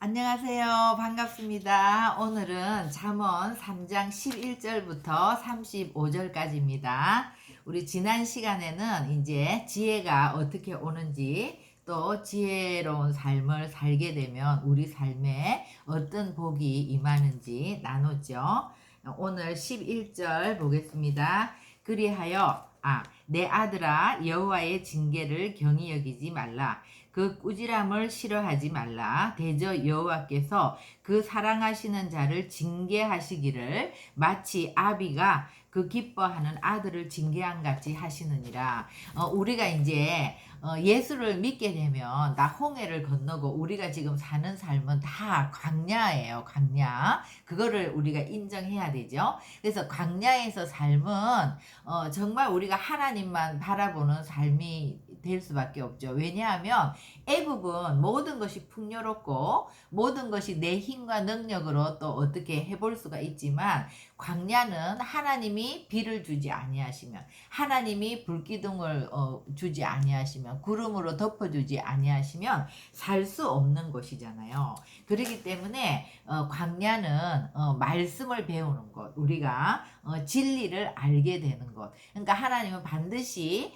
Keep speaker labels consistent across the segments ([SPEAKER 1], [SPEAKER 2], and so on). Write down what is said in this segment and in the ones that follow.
[SPEAKER 1] 안녕하세요. 반갑습니다. 오늘은 잠언 3장 11절부터 35절까지입니다. 우리 지난 시간에는 이제 지혜가 어떻게 오는지 또 지혜로운 삶을 살게 되면 우리 삶에 어떤 복이 임하는지 나누죠. 오늘 11절 보겠습니다. 그리하여 내 아들아 여호와의 징계를 경히 여기지 말라. 그 꾸지람을 싫어하지 말라. 대저 여호와께서 그 사랑하시는 자를 징계하시기를 마치 아비가 그 기뻐하는 아들을 징계한 같이 하시느니라. 우리가 이제 예수를 믿게 되면 나 홍해를 건너고 우리가 지금 사는 삶은 다 광야예요. 광야. 그거를 우리가 인정해야 되죠. 그래서 광야에서 삶은 정말 우리가 하나님만 바라보는 삶이 될 수밖에 없죠. 왜냐하면 애굽은 모든 것이 풍요롭고 모든 것이 내 힘과 능력으로 또 어떻게 해볼 수가 있지만 광야는 하나님이 비를 주지 아니하시면, 하나님이 불기둥을 주지 아니하시면, 구름으로 덮어주지 아니하시면 살 수 없는 곳이잖아요. 그렇기 때문에 광야는 말씀을 배우는 곳, 우리가 진리를 알게 되는 것. 그러니까 하나님은 반드시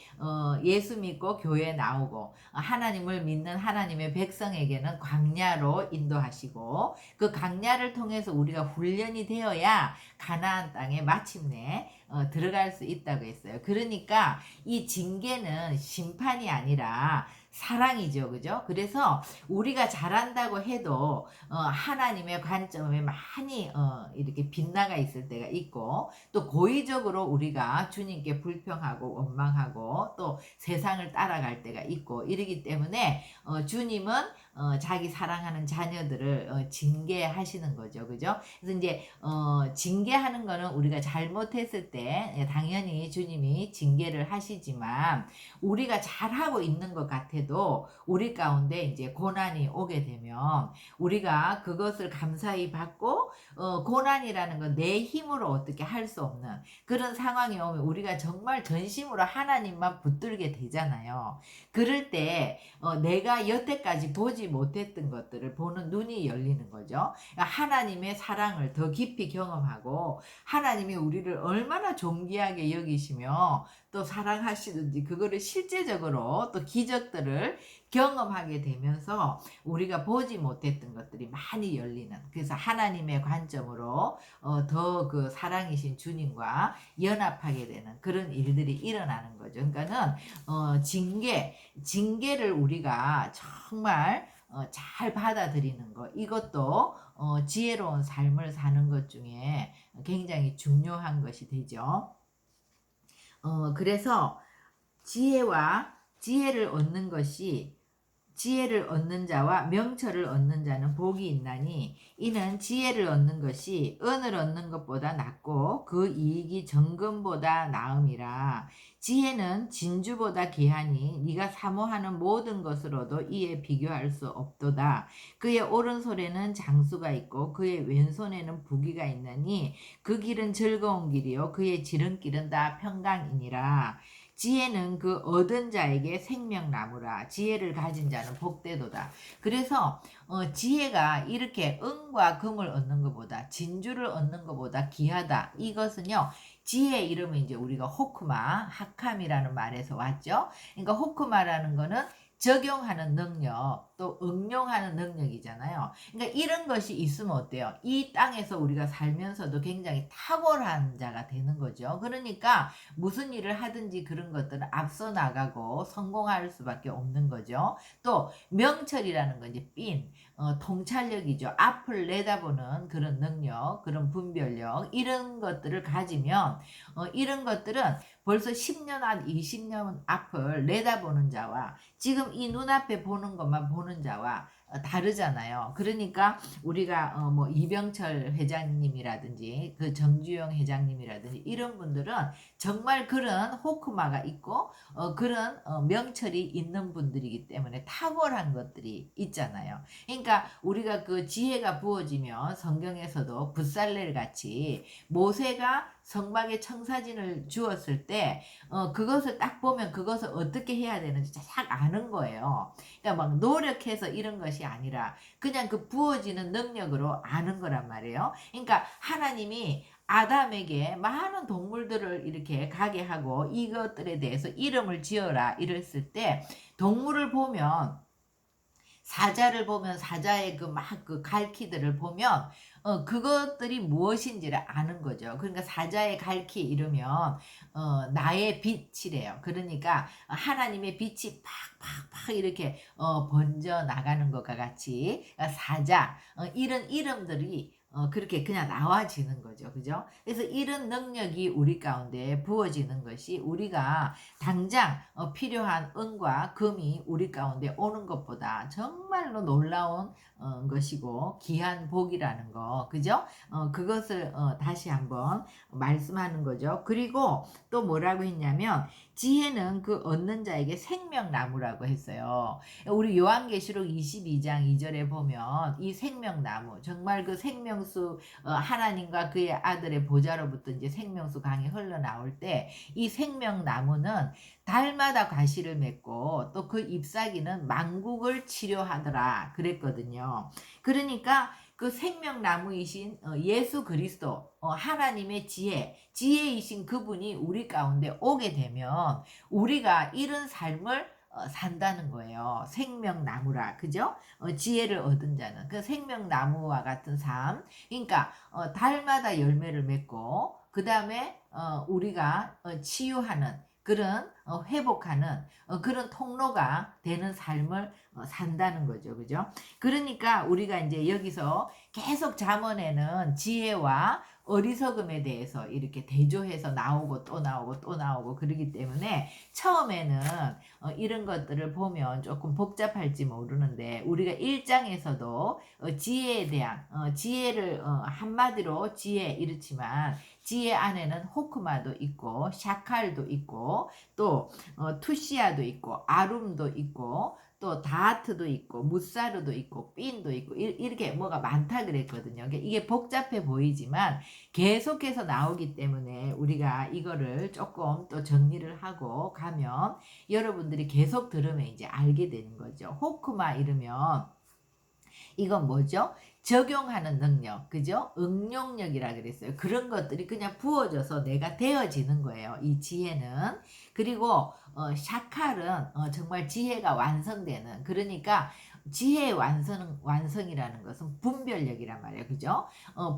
[SPEAKER 1] 예수 믿고 교회 나오고 하나님을 믿는 하나님의 백성에게는 광야로 인도하시고, 그 광야를 통해서 우리가 훈련이 되어야 가나안 땅에 마침내 들어갈 수 있다고 했어요. 그러니까 이 징계는 심판이 아니라 사랑이죠. 그죠? 그래서 우리가 잘한다고 해도 하나님의 관점에 많이 이렇게 빗나가 있을 때가 있고, 또 고의적으로 우리가 주님께 불평하고 원망하고 또 세상을 따라갈 때가 있고 이러기 때문에 주님은 자기 사랑하는 자녀들을 징계하시는 거죠. 그죠? 그래서 이제 징계하는 거는 우리가 잘못했을 때 당연히 주님이 징계를 하시지만, 우리가 잘하고 있는 것 같아도 우리 가운데 이제 고난이 오게 되면 우리가 그것을 감사히 받고, 고난이라는 건 내 힘으로 어떻게 할 수 없는 그런 상황이 오면 우리가 정말 전심으로 하나님만 붙들게 되잖아요. 그럴 때 내가 여태까지 보지 못했던 것들을 보는 눈이 열리는 거죠. 그러니까 하나님의 사랑을 더 깊이 경험하고 하나님이 우리를 얼마나 존귀하게 여기시며 또 사랑하시는지 그거를 실제적으로 또 기적들을 경험하게 되면서 우리가 보지 못했던 것들이 많이 열리는, 그래서 하나님의 관점으로 더 그 사랑이신 주님과 연합하게 되는 그런 일들이 일어나는 거죠. 그러니까는 징계를 우리가 정말 잘 받아들이는 것, 이것도 지혜로운 삶을 사는 것 중에 굉장히 중요한 것이 되죠. 그래서 지혜를 얻는 것이, 지혜를 얻는 자와 명철을 얻는 자는 복이 있나니 이는 지혜를 얻는 것이 은을 얻는 것보다 낫고 그 이익이 정금보다 나음이라. 지혜는 진주보다 귀하니 네가 사모하는 모든 것으로도 이에 비교할 수 없도다. 그의 오른손에는 장수가 있고 그의 왼손에는 부귀가 있나니 그 길은 즐거운 길이요 그의 지름길은 다 평강이니라. 지혜는 그 얻은 자에게 생명나무라. 지혜를 가진 자는 복되도다. 그래서 지혜가 이렇게 은과 금을 얻는 것보다, 진주를 얻는 것보다 귀하다. 이것은요, 지혜 이름은 이제 우리가 호크마, 하캄이라는 말에서 왔죠. 그러니까 호크마라는 거는 적용하는 능력, 또 응용하는 능력이잖아요. 그러니까 이런 것이 있으면 어때요? 이 땅에서 우리가 살면서도 굉장히 탁월한 자가 되는 거죠. 그러니까 무슨 일을 하든지 그런 것들은 앞서 나가고 성공할 수밖에 없는 거죠. 또 명철이라는 건 이제 통찰력이죠. 앞을 내다보는 그런 능력, 그런 분별력, 이런 것들을 가지면 이런 것들은 벌써 10년, 한 20년 앞을 내다보는 자와 지금 이 눈앞에 보는 것만 보는 자와 다르잖아요. 그러니까 우리가 뭐 이병철 회장님이라든지 그 정주영 회장님이라든지 이런 분들은 정말 그런 호크마가 있고 그런 명철이 있는 분들이기 때문에 탁월한 것들이 있잖아요. 그러니까 우리가 그 지혜가 부어지면 성경에서도 붓살렐 같이 모세가 성막에 청사진을 주었을 때 그것을 딱 보면 그것을 어떻게 해야 되는지 딱 아는 거예요. 그러니까 막 노력해서 이런 것이 것이 아니라 그냥 그 부어지는 능력으로 아는 거란 말이에요. 그러니까 하나님이 아담에게 많은 동물들을 이렇게 가게 하고 이것들에 대해서 이름을 지어라 이랬을 때 동물을 보면 사자를 보면 사자의 그 막 그 갈퀴들을 보면 그것들이 무엇인지를 아는 거죠. 그러니까 사자의 갈퀴 이러면 나의 빛이래요. 그러니까 하나님의 빛이 팍팍팍 이렇게 번져 나가는 것과 같이 사자 이런 이름들이 그렇게 그냥 나와지는 거죠. 그죠? 그래서 이런 능력이 우리 가운데 부어지는 것이 우리가 당장 필요한 은과 금이 우리 가운데 오는 것보다 정말로 놀라운 것이고 귀한 복이라는 거. 그죠? 그것을 다시 한번 말씀하는 거죠. 그리고 또 뭐라고 했냐면 지혜는 그 얻는 자에게 생명나무라고 했어요. 우리 요한계시록 22장 2절에 보면 이 생명나무 정말 그 생명수 하나님과 그의 아들의 보좌로부터 이제 생명수 강이 흘러나올 때 이 생명나무는 달마다 과실을 맺고 또 그 잎사귀는 만국을 치료하더라 그랬거든요. 그러니까 그 생명나무이신 예수 그리스도 하나님의 지혜이신 그분이 우리 가운데 오게 되면 우리가 이런 삶을 산다는 거예요. 생명나무라 그죠? 지혜를 얻은 자는 그 생명나무와 같은 삶. 그러니까 달마다 열매를 맺고 그 다음에 우리가 치유하는 그런 회복하는 그런 통로가 되는 삶을 산다는 거죠. 그죠? 그러니까 우리가 이제 여기서 계속 잠언에는 지혜와 어리석음에 대해서 이렇게 대조해서 나오고 또 나오고 또 나오고 그러기 때문에 처음에는 이런 것들을 보면 조금 복잡할지 모르는데 우리가 1장에서도 지혜에 대한 지혜를 한마디로 지혜 이렇지만 지혜 안에는 호크마도 있고 샤칼도 있고 또 투시아도 있고 아룸도 있고 또 다하트도 있고 무사르도 있고 삔도 있고 이렇게 뭐가 많다 그랬거든요. 그러니까 이게 복잡해 보이지만 계속해서 나오기 때문에 우리가 이거를 조금 또 정리를 하고 가면 여러분들이 계속 들으면 이제 알게 되는 거죠. 호크마 이러면 이건 뭐죠? 적용하는 능력, 그죠? 응용력이라 그랬어요. 그런 것들이 그냥 부어져서 내가 되어지는 거예요. 이 지혜는. 그리고 샤칼은 정말 지혜가 완성되는. 그러니까 지혜의 완성이라는 것은 분별력이란 말이에요. 그죠?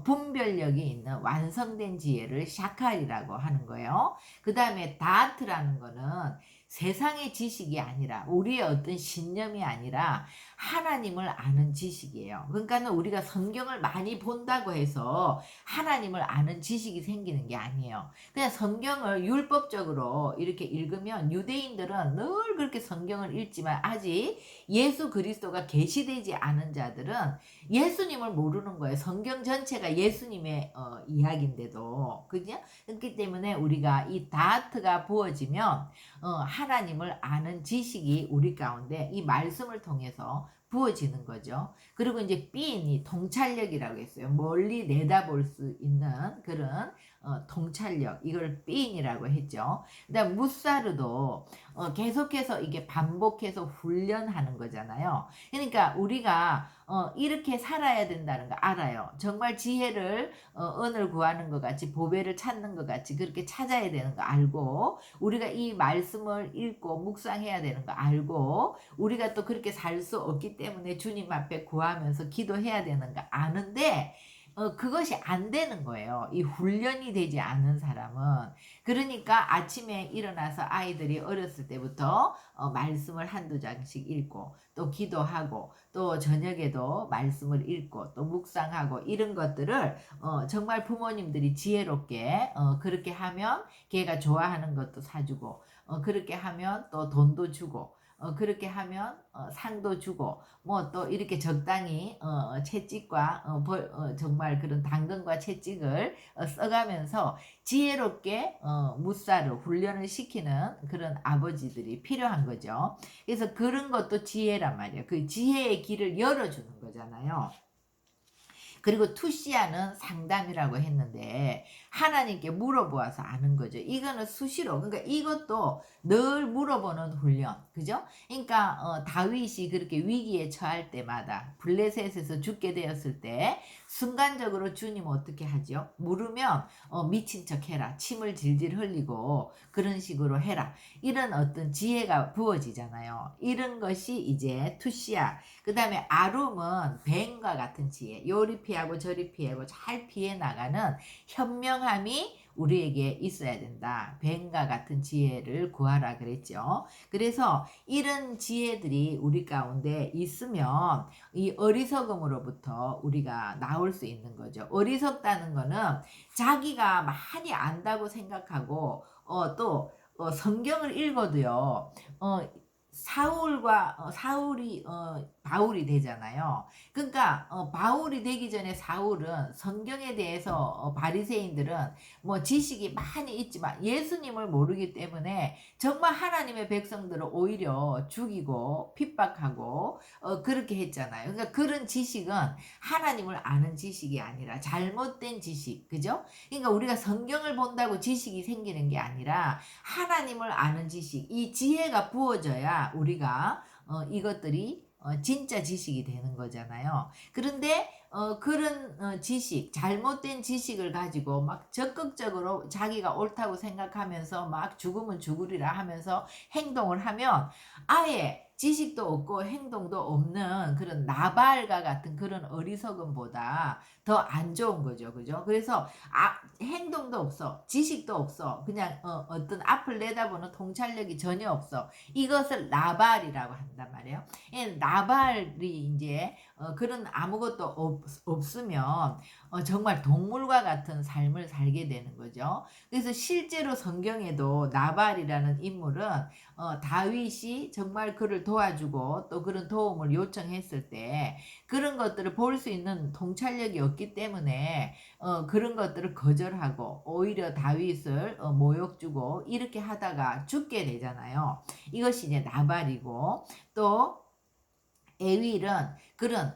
[SPEAKER 1] 분별력이 있는 완성된 지혜를 샤칼이라고 하는 거예요. 그 다음에 다트라는 거는 세상의 지식이 아니라 우리의 어떤 신념이 아니라 하나님을 아는 지식이에요. 그러니까 우리가 성경을 많이 본다고 해서 하나님을 아는 지식이 생기는 게 아니에요. 그냥 성경을 율법적으로 이렇게 읽으면 유대인들은 늘 그렇게 성경을 읽지만 아직 예수 그리스도가 계시되지 않은 자들은 예수님을 모르는 거예요. 성경 전체가 예수님의 이야기인데도 그죠? 그렇기 때문에 우리가 이 다트가 부어지면 하나님을 아는 지식이 우리 가운데 이 말씀을 통해서 부어지는 거죠. 그리고 이제 삔이 통찰력이라고 했어요. 멀리 내다볼 수 있는 그런 통찰력, 이걸 삔이라고 했죠. 그다음 무사르도 계속해서 이게 반복해서 훈련하는 거잖아요. 그러니까 우리가 이렇게 살아야 된다는 거 알아요. 정말 지혜를 은을 구하는 것 같이 보배를 찾는 것 같이 그렇게 찾아야 되는 거 알고 우리가 이 말씀을 읽고 묵상해야 되는 거 알고 우리가 또 그렇게 살 수 없기 때문에 주님 앞에 구하면서 기도해야 되는 거 아는데 그것이 안 되는 거예요. 이 훈련이 되지 않은 사람은. 그러니까 아침에 일어나서 아이들이 어렸을 때부터 말씀을 한두 장씩 읽고 또 기도하고 또 저녁에도 말씀을 읽고 또 묵상하고 이런 것들을 정말 부모님들이 지혜롭게 그렇게 하면 걔가 좋아하는 것도 사주고 그렇게 하면 또 돈도 주고 그렇게 하면 상도 주고 뭐 또 이렇게 적당히 채찍과 정말 그런 당근과 채찍을 써가면서 지혜롭게 무사를 훈련을 시키는 그런 아버지들이 필요한 거죠. 그래서 그런 것도 지혜란 말이에요. 그 지혜의 길을 열어주는 거잖아요. 그리고 투시아는 상담이라고 했는데 하나님께 물어보아서 아는 거죠. 이거는 수시로, 그러니까 이것도 늘 물어보는 훈련, 그죠? 그러니까 다윗이 그렇게 위기에 처할 때마다 블레셋에서 죽게 되었을 때 순간적으로 주님 어떻게 하죠? 물으면 미친 척 해라, 침을 질질 흘리고 그런 식으로 해라, 이런 어떤 지혜가 부어지잖아요. 이런 것이 이제 투시아. 그 다음에 아룸은 뱀과 같은 지혜, 요리 피하고 저리 피하고 잘 피해 나가는 현명함이 우리에게 있어야 된다. 뱀과 같은 지혜를 구하라 그랬죠. 그래서 이런 지혜들이 우리 가운데 있으면 이 어리석음으로부터 우리가 나올 수 있는 거죠. 어리석다는 거는 자기가 많이 안다고 생각하고 또 성경을 읽어도요. 사울이 바울이 되잖아요. 그러니까 바울이 되기 전에 사울은 성경에 대해서 바리새인들은 뭐 지식이 많이 있지만 예수님을 모르기 때문에 정말 하나님의 백성들을 오히려 죽이고 핍박하고 그렇게 했잖아요. 그러니까 그런 지식은 하나님을 아는 지식이 아니라 잘못된 지식, 그죠? 그러니까 우리가 성경을 본다고 지식이 생기는 게 아니라 하나님을 아는 지식, 이 지혜가 부어져야 우리가 이것들이 진짜 지식이 되는 거잖아요. 그런데 그런 지식, 잘못된 지식을 가지고 막 적극적으로 자기가 옳다고 생각하면서 막 죽으면 죽으리라 하면서 행동을 하면 아예 지식도 없고 행동도 없는 그런 나발과 같은 그런 어리석음보다 더 안 좋은 거죠. 그죠? 그래서 행동도 없어, 지식도 없어, 그냥 어떤 앞을 내다보는 통찰력이 전혀 없어. 이것을 나발이라고 한단 말이에요. 나발이 이제 그런 아무것도 없으면 정말 동물과 같은 삶을 살게 되는 거죠. 그래서 실제로 성경에도 나발이라는 인물은 다윗이 정말 그를 도와주고 또 그런 도움을 요청했을 때 그런 것들을 볼 수 있는 통찰력이 없기 때문에 그런 것들을 거절하고 오히려 다윗을 모욕 주고 이렇게 하다가 죽게 되잖아요. 이것이 이제 나발이고, 또 에윌은 그런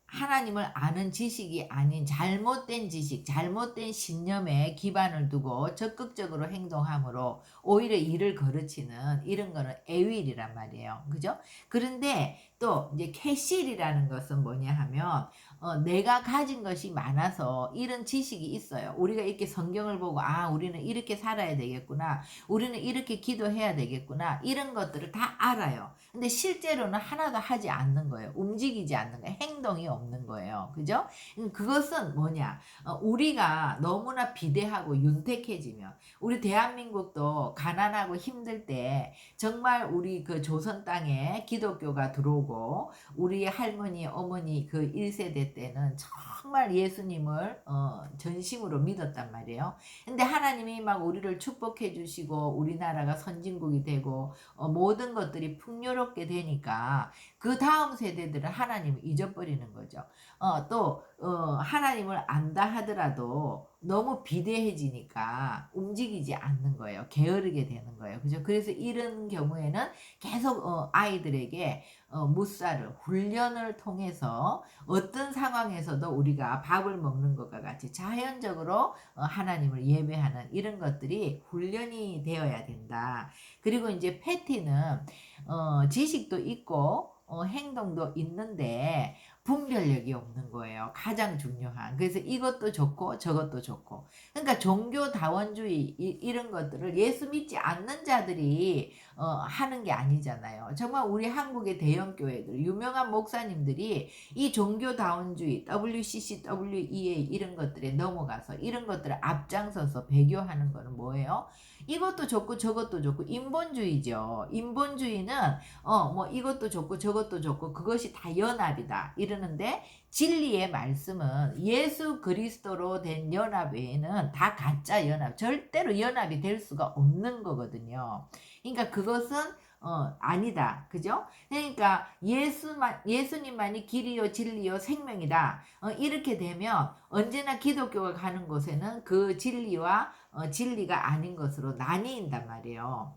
[SPEAKER 1] 하나님을 아는 지식이 아닌 잘못된 지식, 잘못된 신념에 기반을 두고 적극적으로 행동함으로 오히려 일을 거르치는 이런 거는 에윌이란 말이에요. 그죠? 그런데 또 이제 캐실이라는 것은 뭐냐 하면 내가 가진 것이 많아서 이런 지식이 있어요. 우리가 이렇게 성경을 보고 우리는 이렇게 살아야 되겠구나, 우리는 이렇게 기도해야 되겠구나, 이런 것들을 다 알아요. 근데 실제로는 하나도 하지 않는 거예요. 움직이지 않는 거예요. 행동이 없는 거예요. 그죠? 그것은 뭐냐? 우리가 너무나 비대하고 윤택해지면, 우리 대한민국도 가난하고 힘들 때 정말 우리 그 조선 땅에 기독교가 들어오고 우리 할머니 어머니 그 1세대 때는 정말 예수님을 전심으로 믿었단 말이에요. 근데 하나님이 막 우리를 축복해 주시고 우리나라가 선진국이 되고 모든 것들이 풍요롭게 되니까 그 다음 세대들은 하나님을 잊어버리는 거죠. 또 하나님을 안다 하더라도 너무 비대해지니까 움직이지 않는 거예요. 게으르게 되는 거예요. 그죠? 그래서 이런 경우에는 계속 아이들에게 무사를, 훈련을 통해서 어떤 상황에서도 우리가 밥을 먹는 것과 같이 자연적으로 하나님을 예배하는 이런 것들이 훈련이 되어야 된다. 그리고 이제 패티는 지식도 있고 행동도 있는데 분별력이 없는 거예요. 가장 중요한. 그래서 이것도 좋고 저것도 좋고. 그러니까 종교다원주의 이런 것들을 예수 믿지 않는 자들이 하는 게 아니잖아요. 정말 우리 한국의 대형 교회들, 유명한 목사님들이 이 종교다원주의, WCC, WEA 이런 것들에 넘어가서 이런 것들을 앞장서서 배교하는 거는 뭐예요? 이것도 좋고 저것도 좋고 인본주의죠. 인본주의는 뭐 이것도 좋고 저것도 좋고 그것이 다 연합이다 이러는데, 진리의 말씀은 예수 그리스도로 된 연합 외에는 다 가짜 연합, 절대로 연합이 될 수가 없는 거거든요. 그러니까 그것은 아니다. 그죠? 그러니까 예수님만이 길이요 진리요 생명이다. 이렇게 되면 언제나 기독교가 가는 곳에는 그 진리와 진리가 아닌 것으로 나뉜단 말이에요.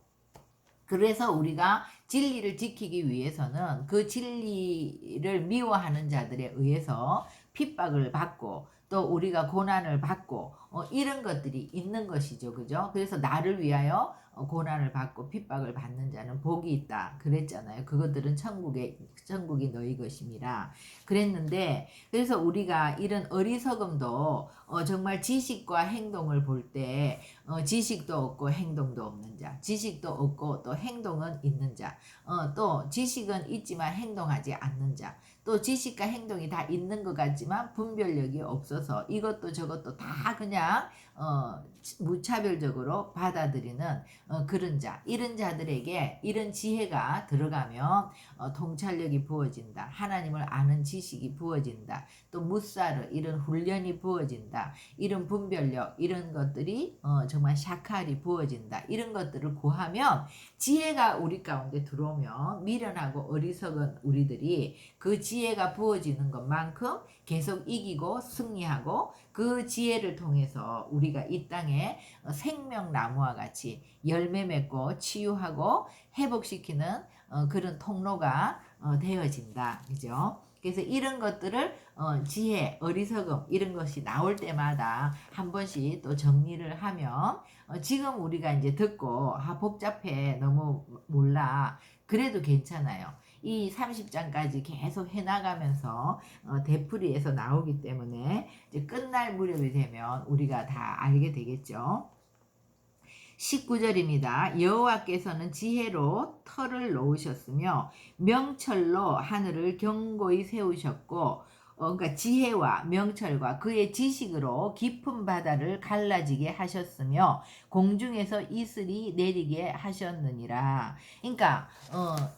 [SPEAKER 1] 그래서 우리가 진리를 지키기 위해서는 그 진리를 미워하는 자들에 의해서 핍박을 받고 또 우리가 고난을 받고 이런 것들이 있는 것이죠. 그죠? 그래서 나를 위하여 고난을 받고 핍박을 받는 자는 복이 있다. 그랬잖아요. 그것들은 천국이 너희 것임이라. 그랬는데 그래서 우리가 이런 어리석음도 정말 지식과 행동을 볼 때 지식도 없고 행동도 없는 자, 지식도 없고 또 행동은 있는 자, 또 지식은 있지만 행동하지 않는 자, 또 지식과 행동이 다 있는 것 같지만 분별력이 없어서 이것도 저것도 다 그냥 무차별적으로 받아들이는 그런 자, 이런 자들에게 이런 지혜가 들어가면 통찰력이 부어진다. 하나님을 아는 지식이 부어진다. 또 무사르 이런 훈련이 부어진다. 이런 분별력 이런 것들이 정말 샤칼이 부어진다. 이런 것들을 구하면 지혜가 우리 가운데 들어오면 미련하고 어리석은 우리들이 그 지혜가 부어지는 것만큼 계속 이기고 승리하고 그 지혜를 통해서 우리가 이 땅에 생명나무와 같이 열매 맺고 치유하고 회복시키는 그런 통로가 되어진다. 그죠? 그래서 이런 것들을 지혜, 어리석음 이런 것이 나올 때마다 한 번씩 또 정리를 하면 지금 우리가 이제 듣고 복잡해 너무 몰라 그래도 괜찮아요. 이 30장까지 계속 해나가면서 되풀이해서 나오기 때문에 이제 끝날 무렵이 되면 우리가 다 알게 되겠죠. 19절입니다. 여호와께서는 지혜로 터를 놓으셨으며 명철로 하늘을 견고히 세우셨고 그러니까 지혜와 명철과 그의 지식으로 깊은 바다를 갈라지게 하셨으며 공중에서 이슬이 내리게 하셨느니라. 그러니까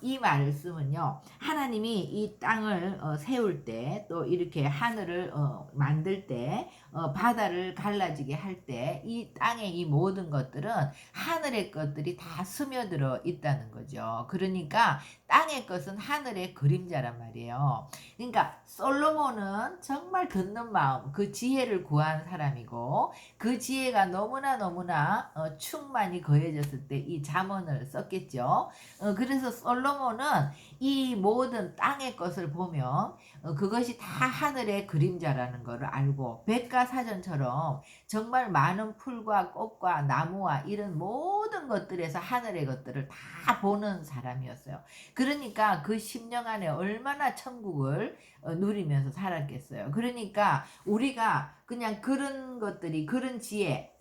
[SPEAKER 1] 이 말을 쓰면요. 하나님이 이 땅을 세울 때 또 이렇게 하늘을 만들 때 바다를 갈라지게 할 때 이 땅의 이 모든 것들은 하늘의 것들이 다 스며들어 있다는 거죠. 그러니까 땅의 것은 하늘의 그림자란 말이에요. 그러니까 솔로몬은 정말 듣는 마음, 그 지혜를 구한 사람이고 그 지혜가 너무나 충만히 거해졌을 때 이 잠언을 썼겠죠. 그래서 솔로몬은 이 모든 땅의 것을 보면 그것이 다 하늘의 그림자라는 것을 알고 백과사전처럼 정말 많은 풀과 꽃과 나무와 이런 모든 것들에서 하늘의 것들을 다 보는 사람이었어요. 그러니까 그 10년 안에 얼마나 천국을 누리면서 살았겠어요. 그러니까 우리가 그냥 그런 것들이 그런 지혜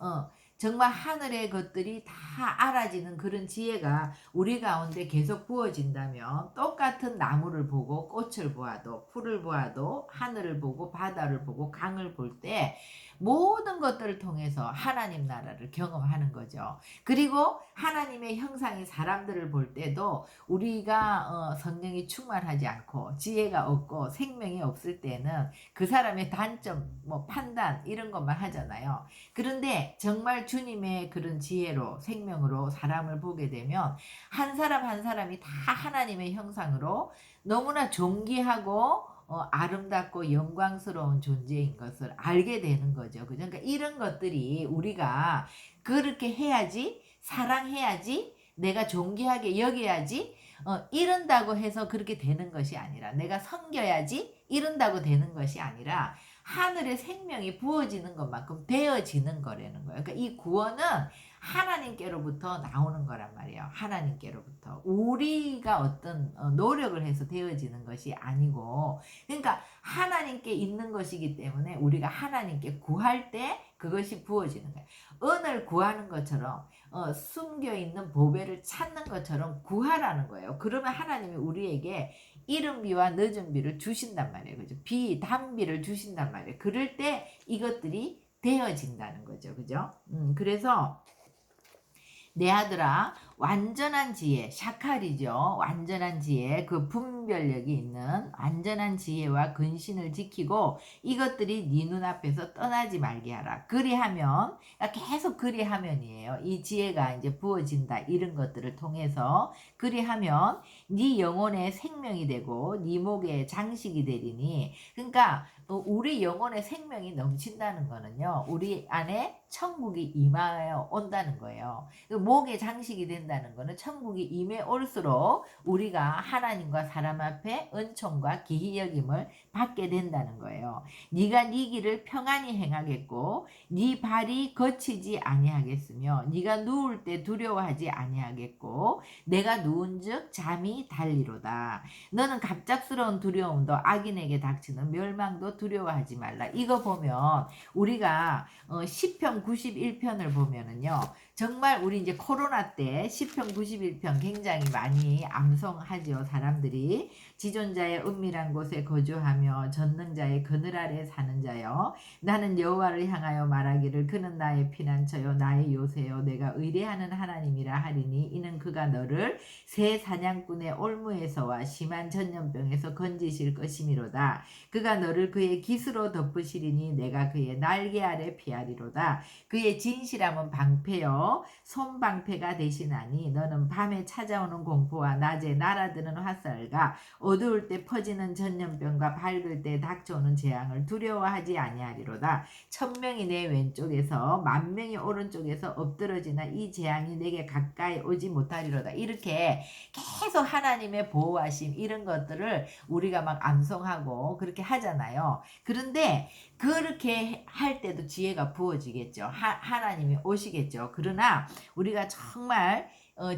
[SPEAKER 1] 정말 하늘의 것들이 다 알아지는 그런 지혜가 우리 가운데 계속 부어진다면 똑같은 나무를 보고 꽃을 보아도 풀을 보아도 하늘을 보고 바다를 보고 강을 볼 때 모든 것들을 통해서 하나님 나라를 경험하는 거죠. 그리고 하나님의 형상의 사람들을 볼 때도 우리가 성령이 충만하지 않고 지혜가 없고 생명이 없을 때는 그 사람의 단점, 판단 이런 것만 하잖아요. 그런데 정말 주님의 그런 지혜로 생명으로 사람을 보게 되면 한 사람 한 사람이 다 하나님의 형상으로 너무나 존귀하고 아름답고 영광스러운 존재인 것을 알게 되는 거죠. 그죠? 그러니까 이런 것들이 우리가 그렇게 해야지, 사랑해야지, 내가 존귀하게 여겨야지, 이런다고 해서 그렇게 되는 것이 아니라, 내가 섬겨야지, 이런다고 되는 것이 아니라, 하늘의 생명이 부어지는 것만큼 되어지는 거라는 거예요. 그러니까 이 구원은 하나님께로부터 나오는 거란 말이에요. 하나님께로부터. 우리가 어떤 노력을 해서 되어지는 것이 아니고, 그러니까 하나님께 있는 것이기 때문에 우리가 하나님께 구할 때 그것이 부어지는 거예요. 은을 구하는 것처럼 숨겨있는 보배를 찾는 것처럼 구하라는 거예요. 그러면 하나님이 우리에게 이른 비와 늦은 비를 주신단 말이에요. 그죠? 비, 단비를 주신단 말이에요. 그럴 때 이것들이 되어진다는 거죠. 그죠? 그래서 내 아들아 완전한 지혜, 샤칼이죠. 완전한 지혜, 그 분별력이 있는 완전한 지혜와 근신을 지키고 이것들이 네 눈앞에서 떠나지 말게 하라. 그리하면, 계속 그리하면이에요. 이 지혜가 이제 부어진다. 이런 것들을 통해서 그리하면 네 영혼의 생명이 되고 네 목의 장식이 되리니. 그러니까 우리 영혼의 생명이 넘친다는 거는요. 우리 안에 천국이 임하여 온다는 거예요. 목의 장식이 된다는 된다는 거는 천국이 임해 올수록 우리가 하나님과 사람 앞에 은총과 기히 여김을 받게 된다는 거예요. 네가 네 길을 평안히 행하겠고 네 발이 거치지 아니하겠으며 네가 누울 때 두려워하지 아니하겠고 내가 누운즉 잠이 달리로다. 너는 갑작스러운 두려움도 악인에게 닥치는 멸망도 두려워하지 말라. 이거 보면 우리가 시편 91편을 보면은요. 정말 우리 이제 코로나 때 시편 91편 굉장히 많이 암송하죠. 사람들이 지존자의 은밀한 곳에 거주하며 전능자의 그늘 아래 사는 자여 나는 여호와를 향하여 말하기를 그는 나의 피난처요 나의 요새요 내가 의뢰하는 하나님이라 하리니 이는 그가 너를 새 사냥꾼의 올무에서와 심한 전염병에서 건지실 것이미로다. 그가 너를 그의 깃으로 덮으시리니 내가 그의 날개 아래 피하리로다. 그의 진실함은 방패요 손방패가 되시나니 너는 밤에 찾아오는 공포와 낮에 날아드는 화살과 어두울 때 퍼지는 전염병과 밝을 때 닥쳐오는 재앙을 두려워하지 아니하리로다. 1000명이 내 왼쪽에서 10,000명이 오른쪽에서 엎드러지나 이 재앙이 내게 가까이 오지 못하리로다. 이렇게 계속 하나님의 보호하심 이런 것들을 우리가 막 암송하고 그렇게 하잖아요. 그런데 그렇게 할 때도 지혜가 부어지겠죠. 하나님이 오시겠죠. 그러나 우리가 정말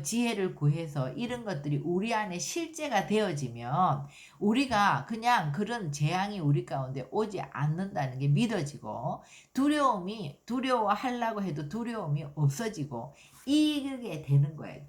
[SPEAKER 1] 지혜를 구해서 이런 것들이 우리 안에 실제가 되어지면 우리가 그냥 그런 재앙이 우리 가운데 오지 않는다는 게 믿어지고 두려워하려고 해도 두려움이 없어지고 이게 되는 거예요.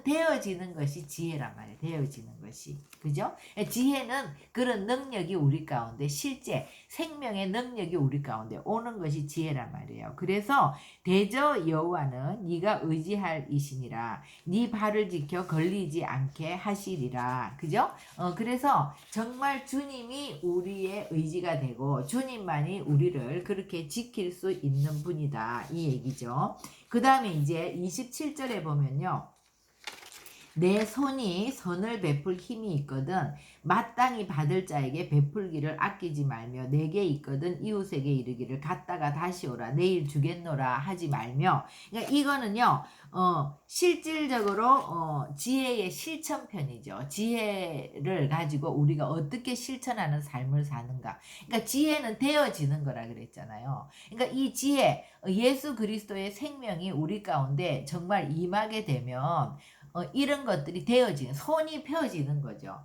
[SPEAKER 1] 되어지는 것이 지혜란 말이에요. 되어지는 것이. 그죠? 지혜는 그런 능력이 우리 가운데 실제 생명의 능력이 우리 가운데 오는 것이 지혜란 말이에요. 그래서 대저 여호와는 네가 의지할 이시니라. 네 발을 지켜 걸리지 않게 하시리라. 그죠? 그래서 정말 주님이 우리의 의지가 되고 주님만이 우리를 그렇게 지킬 수 있는 분이다. 이 얘기죠. 그 다음에 이제 27절에 보면요. 내 손이 선을 베풀 힘이 있거든 마땅히 받을 자에게 베풀기를 아끼지 말며 내게 있거든 이웃에게 이르기를 갔다가 다시 오라 내일 주겠노라 하지 말며. 그러니까 이거는요 실질적으로 지혜의 실천편이죠. 지혜를 가지고 우리가 어떻게 실천하는 삶을 사는가. 그러니까 지혜는 되어지는 거라 그랬잖아요. 그러니까 이 지혜 예수 그리스도의 생명이 우리 가운데 정말 임하게 되면 이런 것들이 되어지는 손이 펴지는 거죠.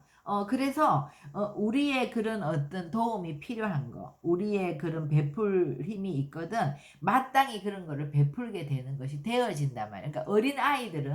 [SPEAKER 1] 그래서 우리의 그런 어떤 도움이 필요한 거 우리의 그런 베풀 힘이 있거든 마땅히 그런 거를 베풀게 되는 것이 되어진단 말이에요. 그러니까 어린 아이들은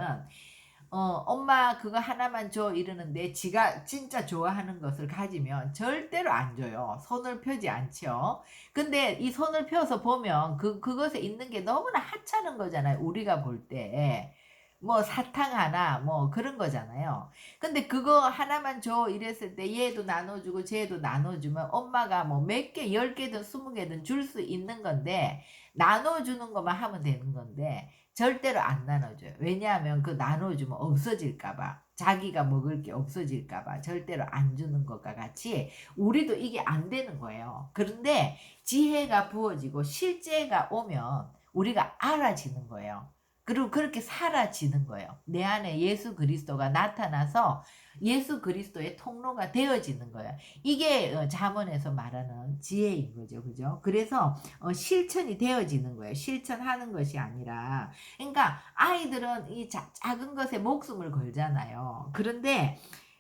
[SPEAKER 1] 엄마 그거 하나만 줘 이러는데 지가 진짜 좋아하는 것을 가지면 절대로 안 줘요. 손을 펴지 않죠. 근데 이 손을 펴서 보면 그것에 있는 게 너무나 하찮은 거잖아요. 우리가 볼 때. 뭐 사탕 하나 뭐 그런 거잖아요. 근데 그거 하나만 줘 이랬을 때 얘도 나눠주고 쟤도 나눠주면 엄마가 뭐 몇 개, 10개든 20개든 줄 수 있는 건데 나눠주는 것만 하면 되는 건데 절대로 안 나눠줘요. 왜냐하면 그 나눠주면 없어질까봐 자기가 먹을 게 없어질까봐 절대로 안 주는 것과 같이 우리도 이게 안 되는 거예요. 그런데 지혜가 부어지고 실제가 오면 우리가 알아지는 거예요. 그리고 그렇게 사라지는 거예요. 내 안에 예수 그리스도가 나타나서 예수 그리스도의 통로가 되어지는 거예요. 이게 잠언에서 말하는 지혜인 거죠. 그죠? 그래서 실천이 되어지는 거예요. 실천하는 것이 아니라. 그러니까 아이들은 이 작은 것에 목숨을 걸잖아요. 그런데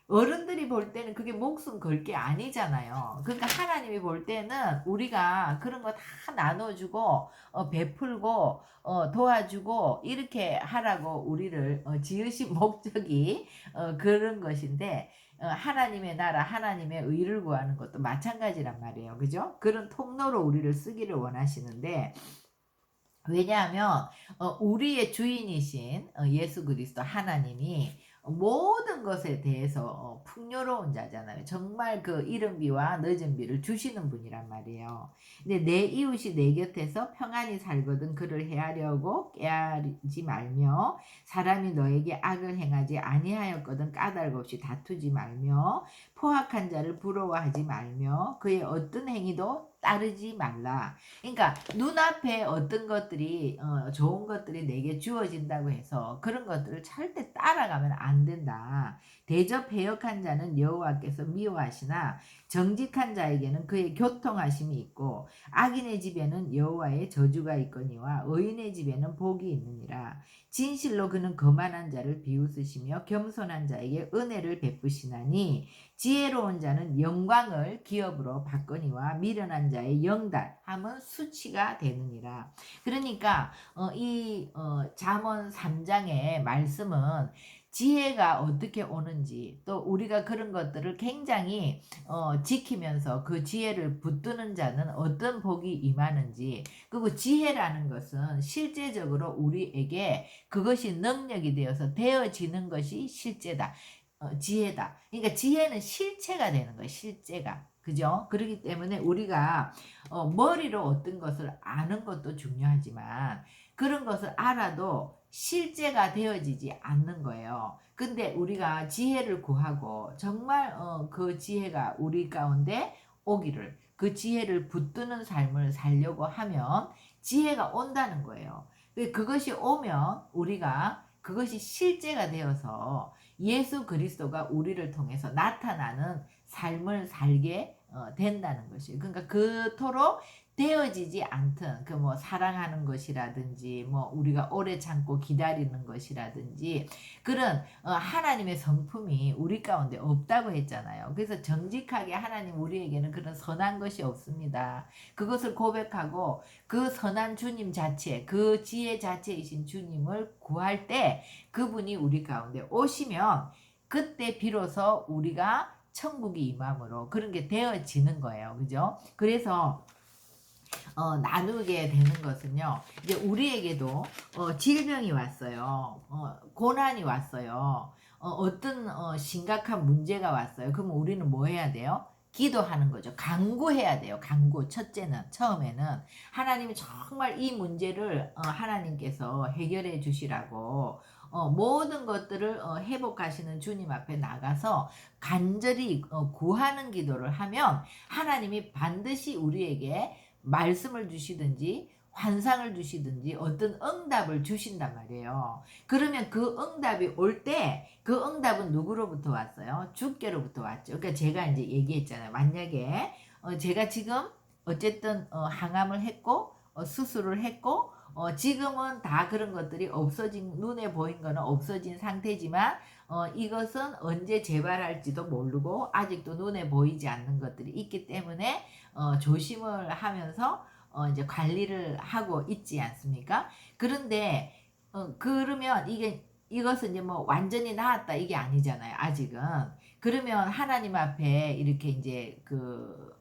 [SPEAKER 1] 어른들이 볼 때는 그게 목숨 걸 게 아니잖아요. 그러니까 하나님이 볼 때는 우리가 그런 거 다 나눠주고 베풀고 도와주고 이렇게 하라고 우리를 지으신 목적이 그런 것인데 하나님의 나라 하나님의 의를 구하는 것도 마찬가지란 말이에요. 그죠? 그런 통로로 우리를 쓰기를 원하시는데 왜냐하면 우리의 주인이신 예수 그리스도 하나님이 모든 것에 대해서 풍요로운 자잖아요. 정말 그 이른 비와 늦은 비를 주시는 분이란 말이에요. 근데 내 이웃이 내 곁에서 평안히 살거든 그를 해하려고 깨알지 말며 사람이 너에게 악을 행하지 아니하였거든 까닭 없이 다투지 말며 포악한 자를 부러워하지 말며 그의 어떤 행위도 따르지 말라. 그러니까 눈앞에 어떤 것들이 좋은 것들이 내게 주어진다고 해서 그런 것들을 절대 따라가면 안 된다. 대접 해역한 자는 여호와께서 미워하시나 정직한 자에게는 그의 교통하심이 있고 악인의 집에는 여호와의 저주가 있거니와 의인의 집에는 복이 있느니라. 진실로 그는 거만한 자를 비웃으시며 겸손한 자에게 은혜를 베푸시나니 지혜로운 자는 영광을 기업으로 받거니와 미련한 자의 영달함은 수치가 되느니라. 그러니까 이 잠언 3장의 말씀은 지혜가 어떻게 오는지 또 우리가 그런 것들을 굉장히 지키면서 그 지혜를 붙드는 자는 어떤 복이 임하는지, 그리고 지혜라는 것은 실제적으로 우리에게 그것이 능력이 되어서 되어지는 것이 실제다. 지혜다. 그러니까 지혜는 실체가 되는 거예요. 실제가. 그죠? 그렇기 때문에 우리가 머리로 어떤 것을 아는 것도 중요하지만 그런 것을 알아도 실제가 되어지지 않는 거예요. 근데 우리가 지혜를 구하고 정말 그 지혜가 우리 가운데 오기를, 그 지혜를 붙드는 삶을 살려고 하면 지혜가 온다는 거예요. 그것이 오면 우리가 그것이 실제가 되어서 예수 그리스도가 우리를 통해서 나타나는 삶을 살게 된다는 것이에요. 그러니까 그토록 되어지지 않든 그 뭐 사랑하는 것이라든지 뭐 우리가 오래 참고 기다리는 것이라든지 그런 하나님의 성품이 우리 가운데 없다고 했잖아요. 그래서 정직하게 하나님 우리에게는 그런 선한 것이 없습니다. 그것을 고백하고 그 선한 주님 자체, 그 지혜 자체이신 주님을 구할 때 그분이 우리 가운데 오시면 그때 비로소 우리가 천국이 임함으로 그런 게 되어지는 거예요. 그죠? 그래서 나누게 되는 것은요. 이제 우리에게도 질병이 왔어요. 고난이 왔어요. 어떤 심각한 문제가 왔어요. 그러면 우리는 뭐 해야 돼요? 기도하는 거죠. 간구해야 돼요. 간구. 첫째는 처음에는 하나님이 정말 이 문제를 하나님께서 해결해 주시라고 모든 것들을 회복하시는 주님 앞에 나가서 간절히 구하는 기도를 하면 하나님이 반드시 우리에게 말씀을 주시든지 환상을 주시든지 어떤 응답을 주신단 말이에요. 그러면 그 응답이 올 때 그 응답은 누구로부터 왔어요? 주께로부터 왔죠. 그러니까 제가 이제 얘기했잖아요. 만약에 제가 지금 어쨌든 항암을 했고 수술을 했고 지금은 다 그런 것들이 없어진, 눈에 보인 거는 없어진 상태지만 이것은 언제 재발할지도 모르고 아직도 눈에 보이지 않는 것들이 있기 때문에 조심을 하면서 이제 관리를 하고 있지 않습니까? 그런데 그러면 이것은 이제 뭐 완전히 나았다 이게 아니잖아요. 아직은. 그러면 하나님 앞에 이렇게 이제 그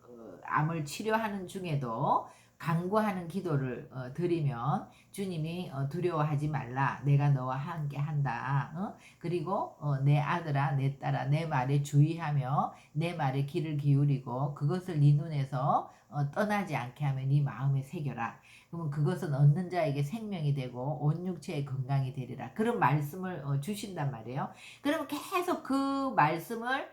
[SPEAKER 1] 암을 치료하는 중에도 간구하는 기도를 드리면 주님이 두려워하지 말라. 내가 너와 함께 한다. 그리고 내 아들아 내 딸아 내 말에 주의하며 내 말에 귀를 기울이고 그것을 네 눈에서 떠나지 않게 하며 네 마음에 새겨라. 그러면 그것은 얻는 자에게 생명이 되고 온 육체의 건강이 되리라. 그런 말씀을 주신단 말이에요. 그러면 계속 그 말씀을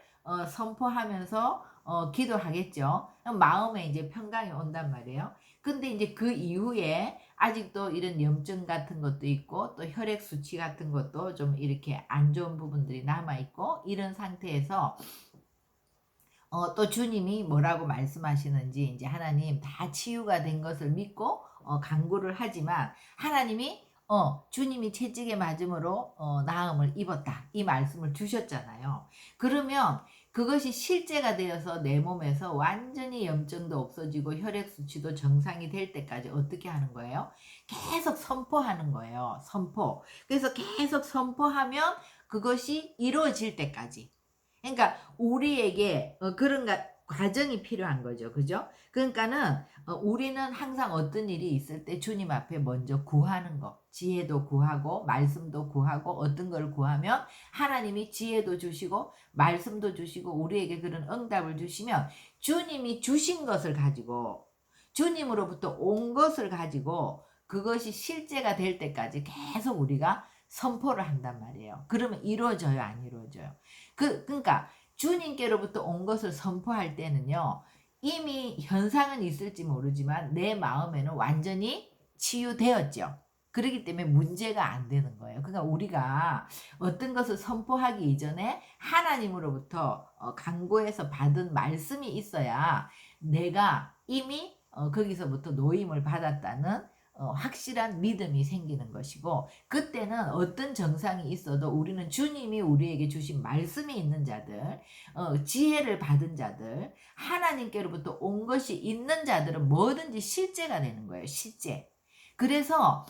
[SPEAKER 1] 선포하면서 기도하겠죠. 마음에 이제 평강이 온단 말이에요. 근데 이제 그 이후에 아직도 이런 염증 같은 것도 있고 또 혈액 수치 같은 것도 좀 이렇게 안 좋은 부분들이 남아 있고 이런 상태에서 또 주님이 뭐라고 말씀하시는지 이제 하나님 다 치유가 된 것을 믿고 간구를 하지만 하나님이 주님이 채찍에 맞음으로 나음을 입었다 이 말씀을 주셨잖아요. 그러면 그것이 실제가 되어서 내 몸에서 완전히 염증도 없어지고 혈액 수치도 정상이 될 때까지 어떻게 하는 거예요? 계속 선포하는 거예요. 선포. 그래서 계속 선포하면 그것이 이루어질 때까지. 그러니까 우리에게 그런 과정이 필요한 거죠. 그죠? 그러니까는 우리는 항상 어떤 일이 있을 때 주님 앞에 먼저 구하는 거. 지혜도 구하고 말씀도 구하고 어떤 걸 구하면 하나님이 지혜도 주시고 말씀도 주시고 우리에게 그런 응답을 주시면 주님이 주신 것을 가지고 주님으로부터 온 것을 가지고 그것이 실제가 될 때까지 계속 우리가 선포를 한단 말이에요. 그러면 이루어져요, 안 이루어져요? 그러니까 주님께로부터 온 것을 선포할 때는요. 이미 현상은 있을지 모르지만 내 마음에는 완전히 치유되었죠. 그렇기 때문에 문제가 안 되는 거예요. 그러니까 우리가 어떤 것을 선포하기 이전에 하나님으로부터 간구해서 받은 말씀이 있어야 내가 이미 거기서부터 노임을 받았다는 확실한 믿음이 생기는 것이고, 그때는 어떤 정상이 있어도 우리는 주님이 우리에게 주신 말씀이 있는 자들, 지혜를 받은 자들, 하나님께로부터 온 것이 있는 자들은 뭐든지 실제가 되는 거예요. 실제. 그래서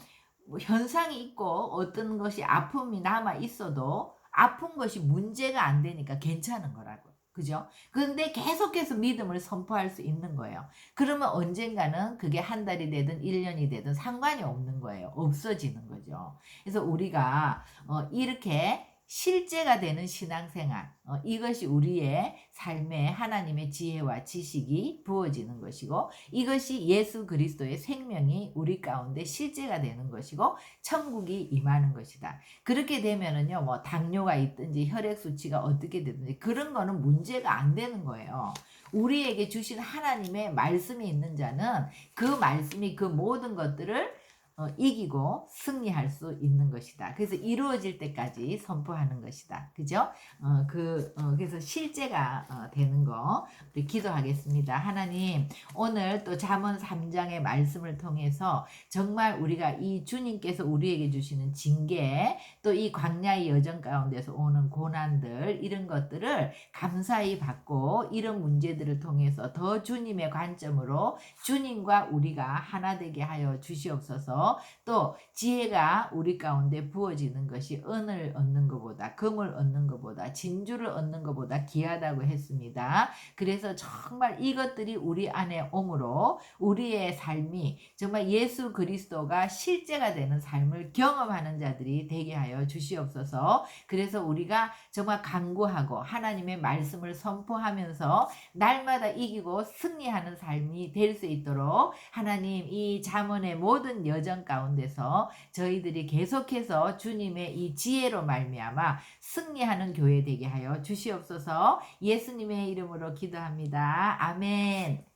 [SPEAKER 1] 뭐 현상이 있고 어떤 것이 아픔이 남아 있어도 아픈 것이 문제가 안 되니까 괜찮은 거라고. 그죠? 근데 계속해서 믿음을 선포할 수 있는 거예요. 그러면 언젠가는 그게 한 달이 되든 1년이 되든 상관이 없는 거예요. 없어지는 거죠. 그래서 우리가 이렇게 실제가 되는 신앙생활, 이것이 우리의 삶에 하나님의 지혜와 지식이 부어지는 것이고, 이것이 예수 그리스도의 생명이 우리 가운데 실제가 되는 것이고 천국이 임하는 것이다. 그렇게 되면은요, 뭐 당뇨가 있든지 혈액 수치가 어떻게 되든지 그런 거는 문제가 안 되는 거예요. 우리에게 주신 하나님의 말씀이 있는 자는 그 말씀이 그 모든 것들을 이기고 승리할 수 있는 것이다. 그래서 이루어질 때까지 선포하는 것이다. 그죠? 그래서 실제가 되는 거 우리 기도하겠습니다. 하나님, 오늘 또 잠언 3장의 말씀을 통해서 정말 우리가 이 주님께서 우리에게 주시는 징계, 또 이 광야의 여정 가운데서 오는 고난들, 이런 것들을 감사히 받고 이런 문제들을 통해서 더 주님의 관점으로 주님과 우리가 하나 되게 하여 주시옵소서. 또 지혜가 우리 가운데 부어지는 것이 은을 얻는 것보다, 금을 얻는 것보다, 진주를 얻는 것보다 귀하다고 했습니다. 그래서 정말 이것들이 우리 안에 옴으로 우리의 삶이 정말 예수 그리스도가 실제가 되는 삶을 경험하는 자들이 되게 하여 주시옵소서. 그래서 우리가 정말 간구하고 하나님의 말씀을 선포하면서 날마다 이기고 승리하는 삶이 될 수 있도록 하나님, 이 잠언의 모든 여정 가운데서 저희들이 계속해서 주님의 이 지혜로 말미암아 승리하는 교회 되게 하여 주시옵소서. 예수님의 이름으로 기도합니다. 아멘.